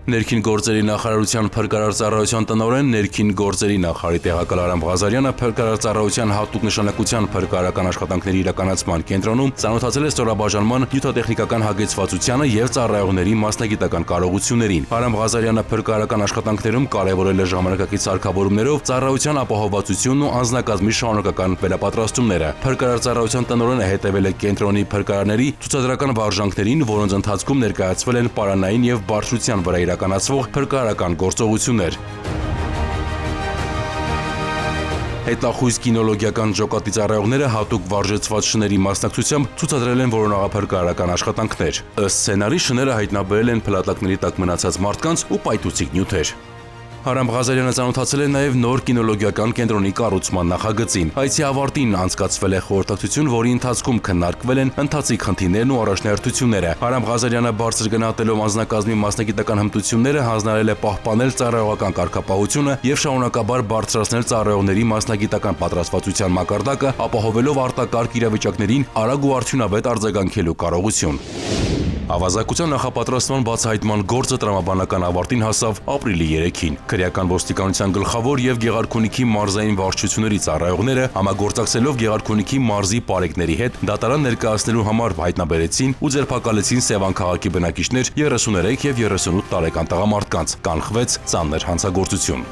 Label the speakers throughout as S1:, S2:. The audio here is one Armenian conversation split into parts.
S1: Ներքին գործերի նախարարության փրկարար ծառայության տնօրեն ներքին գործերի նախարարի տեղակալ Արամ Ղազարյանը փրկարար ծառայության հատուկ նշանակության փրկարարական աշխատանքների իրականացման կենտրոնում ծանոթացել է ստորաբաժանման նյութատեխնիկական հագեցվածությանը եւ ծառայողների մասնագիտական կարողություններին։ Արամ Ղազարյանը փրկարարական աշխատանքներում կարևորել է ժամանակակից սարքավորումներով ծառայության ապահովվածությունն ու անձնակազմի շարունակական վերապատրաստումները։ Փրկարար ծառայության տնօրենը հետևել է կենտրոնի փրկարարների ցուցադրական վարժանքներին, որոնց ընթացքում ներկայացվել են պարանային եւ բարձրության վրա իրականացվող փրկարարական գործողություններ։ Հետախույզ կինոլոգիական ջոկատի ծառայողները հատուկ վարժեցված շների մասնակցությամբ ցուցադրել են որոնողափրկարարական աշխատանքներ։ Ըստ սցենարի շները հայտնաբերել են փլատակների տակ մնացած մարդկանց ու պայթուցիկ նյութեր։ Արամ Ղազարյանը ծանոթացել է նաև նոր կինոլոգիական կենտրոնի կառուցման նախագծին։ Այցի ավարտին անցկացվել է խորհրդակցություն, որի ընթացքում քննարկվել են ընթացիկ խնդիրներն ու առաջնահերթությունները։ Արամ Ղազարյանը բարձր գնահատելով անձնակազմի մասնագիտական հմտությունները հանձնարարել է պահպանել ծառայողական կարգապահությունը եւ շարունակաբար բարձրացնել ծառայողների մասնագիտական պատրաստվածության մակարդակը, ապահովելով արտակարգ իրավիճակներին արագ ու արդյունավետ արձագանքելու կարողություն։ Ավազակության նախապատրաստման բացահայտման գործը տրամաբանական ավարտին հասավ ապրիլի 3-ին։ Քրեական ոստիկանության գլխավոր եւ Գեղարքունիքի մարզային վարչությունների ծառայողները համագործակցելով Գեղարքունիքի մարզի պարեկների հետ դատարան ներկայացնելու համար հայտնաբերեցին ու ձերբակալեցին Սևան քաղաքի բնակիչներ 33 եւ 38 տարեկան տղամարդկանց։ Կանխվեց ծանր հանցագործություն։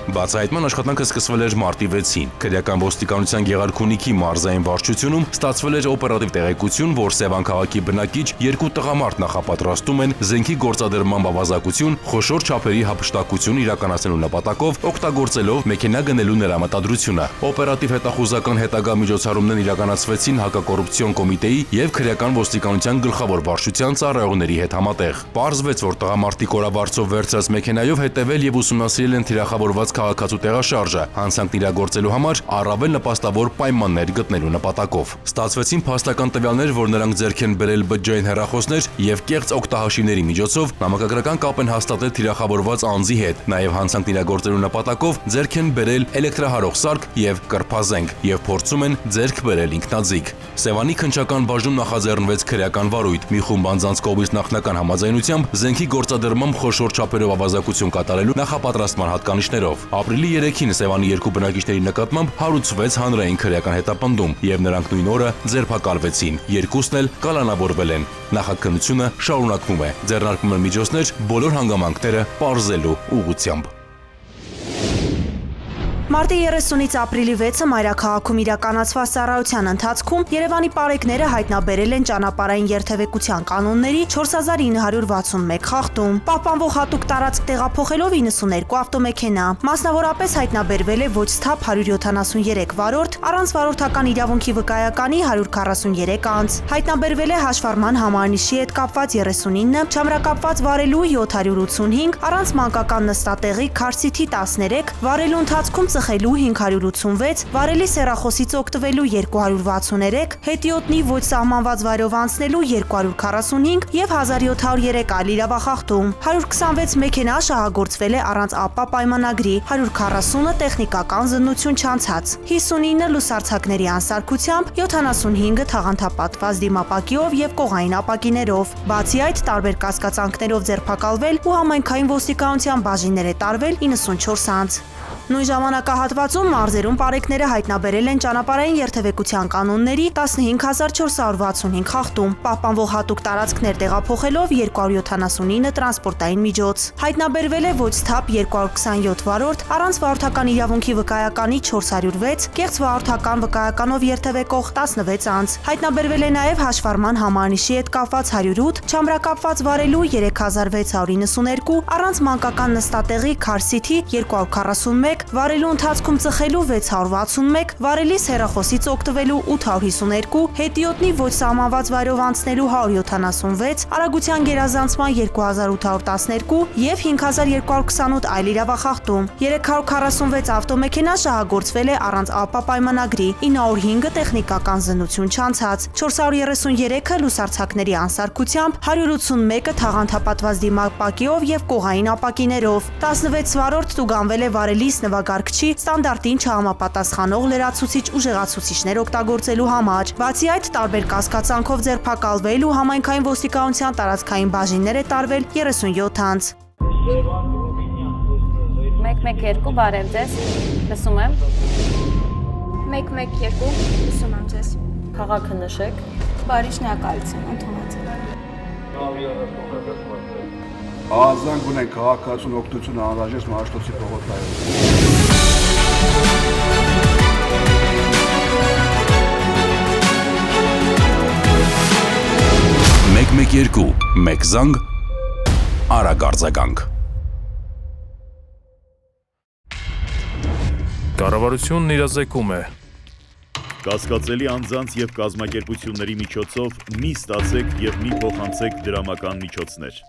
S1: Բացահայտման աշխատանքը սկսվել էր մարտի 6-ին։ Քրեական ոստիկանության Գեղարքունիքի մարզային վարչությունում ստացվել էր օպերատիվ տեղեկություն, որ Սևան քաղաքի բնակիչ երկու տղամարդ նախապատրաստում են զենքի գործադրման ավազակություն, խոշոր չափերի հափշտակություն իրականացնելու նպատակով, օգտագործելով մեքենա գնելու նրա մտադրությունը։ Օպերատիվ հետախուզական հետագա միջոցառումներն իրականացվեցին հակակոռուպցիոն կոմիտեի եւ քրեական ոստիկանության գլխավոր վարչության ծառայողների հետ համատեղ։ Պարզվեց, որ տղամարդիկ կորավարձով վերցրած մեքենայով հետևել եւ ուսումնասիրել են թիրախավորված քաղաքացու տեղաշարժը, հանցանքն իրագործելու համար առավել նպաստավոր պայմաններ գտնելու նպատակով։ Ստացվեցին փաստական տվյալներ, որ նրանք ձեռք են բերել բջջային հեռախոսներ եւ կեղծ օգտահաշիվների միջոցով նամակագրական կապ են հաստատել թիրախավորված անձի հետ, նաեւ հանցանքն իրագործելու նպատակով ձեռք են բերել էլեկտրահարող սարք եւ կրփազենք եւ փորձում են ձեռք բերել ինքնաձիգ։ Սևանի քննչական բաժնում նախաձեռնվեց քրեական վարույթ։ Մի խումբ անձանց կողմից նախնական համաձայնությամբ զենքի գործադրմամբ խոշոր չափերով ավազակություն կատարելու նախապատրաստման հատկանիշներով։ Ապրիլի 3-ին Սևանի երկու բնակիչների նկատմամբ հարուցվեց հանրային քրեական հետապնդում եւ նրանք նույն օրը ձերբակալվեցին։ Երկուսն էլ կալանավորվել են։ Նախաքննությունը շարունակվում է։ Ձեռնարկվում են միջոցներ բոլոր հանգամանքները պարզելու ուղղությամբ։
S2: Մարտի 30-ից ապրիլի 6-ը մայրաքաղաքում իրականացված ծառայության ընթացքում Երևանի պարեկները հայտնաբերել են ճանապարհային երթևեկության կանոնների 4961 խախտում, պահպանվող հատուկ տարածք տեղափոխելով 92 ավտոմեքենա, մասնավորապես հայտնաբերվել է ոչ սթափ 173 վարորդ, առանց վարորդական իրավունքի վկայականի 143 անձ, հայտնաբերվել է հաշվառման համարնիշի հետ կապված 39, չամրակապված վարելու 785, առանց մանկական նստատեղի քարսիթի 13, վարելու ընթացքում ծխելու 586, վարելի սեռախոսից օգտվելու 263, հետիոտնի ոչ սահմանված վայրով անցնելու 245 եւ 1703 այլ իրավախախտում։ 126 մեքենա շահագործվել է առանց ԱՊԱ պայմանագրի, 140-ը տեխնիկական զննություն չանցած, 59 լուսարձակների անսարքությամբ, 75-ը թաղանթապատված դիմապակիով եւ կողային ապակիներով։ Բացի այդ, տարբեր կասկածանքներով ձերբակալվել ու համայնքային ոստիկանության բաժիններ է տարվել 94 անձ։ Նույն ժամանակահատվածում մարզերում պարեկները հայտնաբերել են ճանապարհային երթևեկության կանոնների 15465 խախտում, պահպանվող հատուկ տարածքներ տեղափոխելով 279 տրանսպորտային միջոց։ Հայտնաբերվել է ոչ սթափ 227 վարորդ, առանց վարորդական իրավունքի վկայականի 406, կեղծ վարորդական վկայականով երթևեկող 16 անձ։ Հայտնաբերվել է նաև հաշվառման համարնիշի հետ կապված 108, չամրակապված վարելու 3692, առանց մանկական նստատեղի քարսիթի 241, վարելու ընթացքում ծխելու 661, վարելի սեռախոսից օգտվելու 852, հետիոտնի ոչ սահմանված վայրով անցնելու 176, արագության գերազանցման 2812 եւ 5228 այլ իրավախախտում։ 346 ավտոմեքենա շահագործվել է առանց ԱՊԱ պայմանագրի, 905-ը տեխնիկական զննություն չանցած, 433-ը լուսարձակների անսարքությամբ, 181-ը թաղանթապատված դիմապակիով եւ կողային ապակիներով, 16 վարորդ տուգանվել է վարելիս նվագարկչի ստանդարտին չհամապատասխանող լրացուցիչ ուժեղացուցիչներ օգտագործելու համար։ Բացի այդ, տարբեր կասկածանքով ձերբակալվել ու համայնքային ոստիկանության տարածքային բաժիններ է տարվել 37 անձ։
S3: 112 բարև ձեզ, լսում եմ։
S4: 112 լսում եմ ձեզ։
S3: Քաղաքը նշեք։
S4: Բարի շնորհակալություն, ընդունած եմ։
S5: Ահազանգ ունենք քաղաքացուն օգնություն անհրաժեշտ Մաշտոցի փողոցայում։
S1: 112 մեկ զանգ արագ արձագանք։
S6: Կառավարությունն իրազեկում է։
S7: Կասկածելի անձանց եւ կազմակերպությունների միջոցով մի ստացեք եւ մի փոխանցեք դրամական միջոցներ։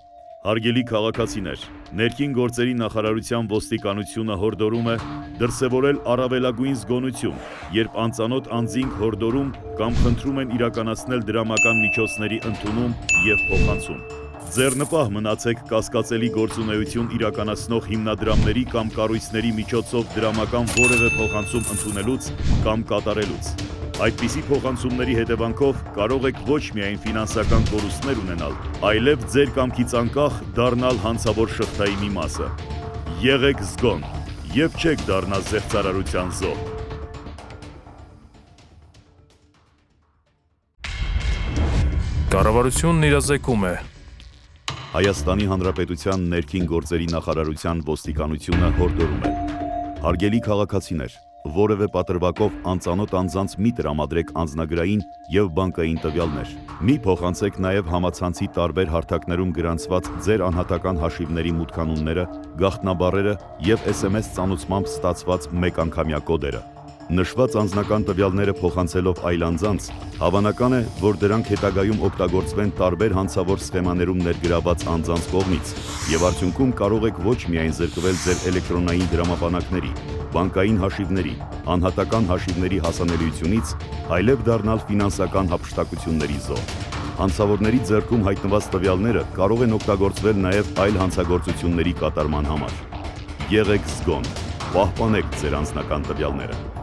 S7: Հարգելի քաղաքացիներ, ներքին գործերի նախարարության ոստիկանությունը հորդորում է դրսևորել առավելագույն զգոնություն, երբ անծանոթ անձինք հորդորում կամ խնդրում են իրականացնել դրամական միջոցների ընդունում եւ փոխանցում։ Ձեռնպահ մնացեք կասկածելի գործունեություն իրականացնող հիմնադրամների կամ կառույցների միջոցով դրամական որևէ փոխանցում ընդունելուց կամ կատարելուց։ Այդպիսի փոխանցումների հետևանքով կարող եք ոչ միայն ֆինանսական կորուստներ ունենալ, այլև ձեր կամքից անկախ դառնալ հանցավոր շղթայի մի մասը։ Եղեք զգոն եւ չեք դառնա զեղծարարության զոհ։
S6: Կառավարությունն իրազեկում է։
S7: Հայաստանի Հանրապետության ներքին գործերի նախարարության ոստիկանությունը հորդորում է. Հարգելի քաղաքացիներ, որևէ պատրվակով անծանոթ անձանց մի տրամադրեք անձնագրային եւ բանկային տվյալներ։ Մի փոխանցեք նաեւ համացանցի տարբեր հարթակներում գրանցված ձեր անհատական հաշիվների մուտքանունները, գաղտնաբառերը եւ SMS ծանուցմամբ ստացված մեկանգամյա կոդերը։ Նշված անձնական տվյալները փոխանցելով այլ անձանց, հավանական է, որ դրանք հետագայում օգտագործվեն տարբեր հանցավոր սխեմաներում ներգրաված անձանց կողմից, եւ արդյունքում կարող եք ոչ միայն զրկվել ձեր էլեկտրոնային դրամապանակների, բանկային հաշիվների, անհատական հաշիվների հասանելիությունից, այլև դառնալ ֆինանսական հափշտակությունների զոհ։ Հանցավորների ձեռքում հայտնված տվյալները կարող են օգտագործվել նաեւ այլ հանցագործությունների կատարման համար։ Եղեք զգոն, պահպանեք ձեր անձնական տվյալները։